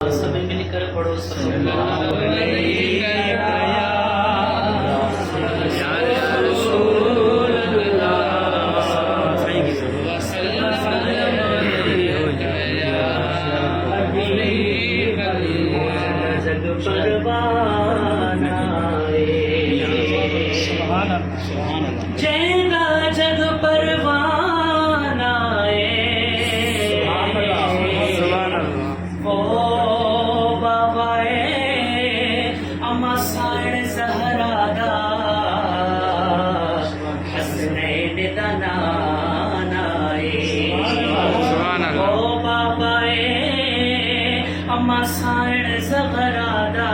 सभी मिलकर पढ़ो सल्लल्लाहु अलैहि जग परवाना जैना जग परवाना ओ बाबा अम्मा साण सहरादा हसनैन दा नाना ओ बाबा अम्मा साण सहरादा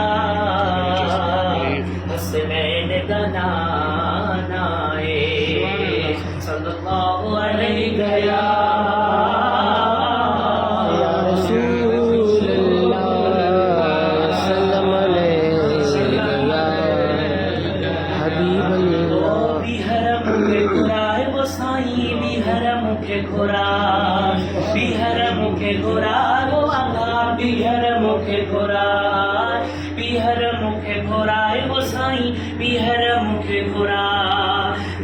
हसनैन दा नाना सल्लल्लाहु अलैहि गया बिहर मुखे घोरा गो आगा बिहर मुखे घोरा बिहर मुखे घोरा गो साईं बिहर मुखे घोरा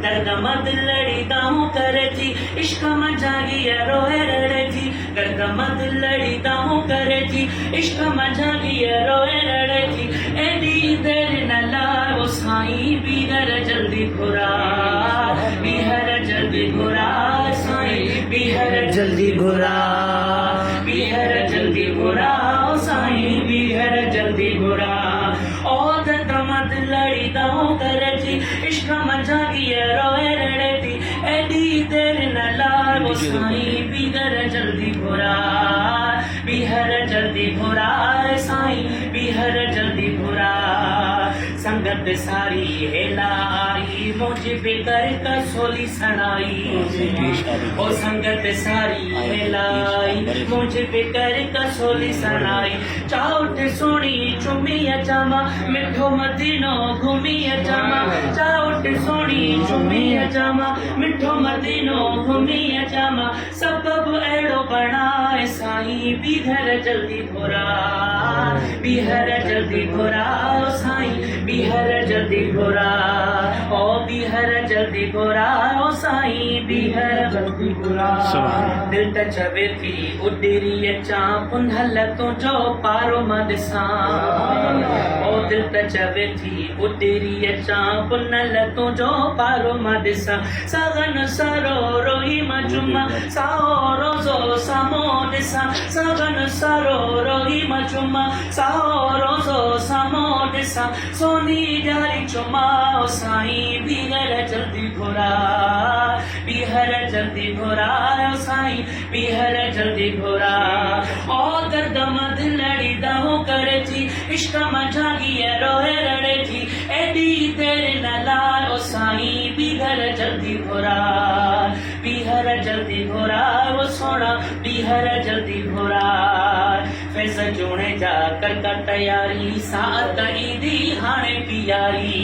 दर्द मत लड़ी दाऊं करे थी इश्क मजागी रोए रड़े थी दर्द मत लड़ी दाऊं करे थी इश्क मजागी रोए रड़े थी एडी देर न ला गो साईं बिहर जल्दी घोरा बिहर जल्दी घोरा बिहर जल्दी घोरा बिहर जल्दी घोरा ओ साईं बिहर जल्दी घोरा ओ दमद लड़ी दाऊं करे थी इश्क मजागी रोए रड़े थी एडी देर न लागो साईं बिहर जल्दी घोरा बिहर जल्दी घोरा साईं बिहर जल्दी घोरा संगत सारी हेलाई मुझे बेकर का सोली सनाई ओ संगत सारी हेलाई मुझे बेकर का सोली सनाई चाउट सोनी चुमी अचामा मिठो मदीनो घूमी अचामा चाउट सोनी चुमी अचामा मिठो मदीनो घूमी अचामा सबब एड़ो बनाए साईं बिहर जल्दी घोरा बिहर जल्दी घोरा साईं बिहर जल्दी घोरा ओ बिहर जल्दी घोरा ओ साईं बिहर जल्दी घोरा दिल त चवे थी उडेरी अचां पुंधल तुंहिंजो पारो मां ॾिसां ओ दिल त चवे थी उडेरी अचां पुनल तुंहिंजो पारो मां ॾिसां सगन सरो रोही मां चुमा साओ रोज़ो सामो ॾिसां सगन सरो रोही मां चुमा साओ रोज़ो सामो ॾिसां सोनी जारी चुमा ओ साईं बिहर जल्दी घोरा बिहर जल्दी घोरा ओ साईं बिहर जल्दी घोरा ओ दर्द मद लड़ी दाऊं करे थी इश्क मजागी रोए रड़े थी एडी देर न लाए ओ साईं बिहर जल्दी घोरा बिहर जल्दी घोरा ओ सोना बिहर जल्दी घोरा फैज जोड़े जा कर का तैयारी सात ईदी हाणे पियारी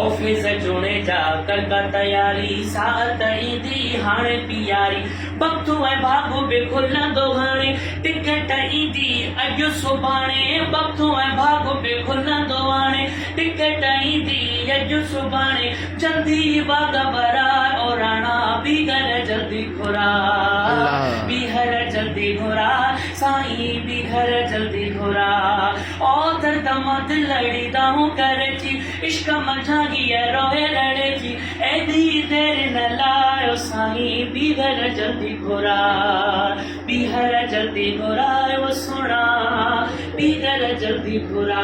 ओ फैज जोड़े जा कर का तैयारी सात ईदी हाणे पियारी बख्तू ऐं भागो बि खुलंदो हाणे टिकट ईदी अॼु सुभाणे बख्तू ऐं भागो बि खुलंदो हाणे टिकट ईदी अॼु सुभाणे जल्दी बाग बराए ओ राणा बिहर जल्दी घोरा बिहर जल्दी घोरा साईं बिहर जल्दी घोरा ओ दर्द मद लड़ी दाऊं करे थी इश्क मजागी रोए रड़े थी एडी देर न लायो साईं बिहर जल्दी घोरा बिहर जल्दी घोरा वो सोना बिहर जल्दी घोरा।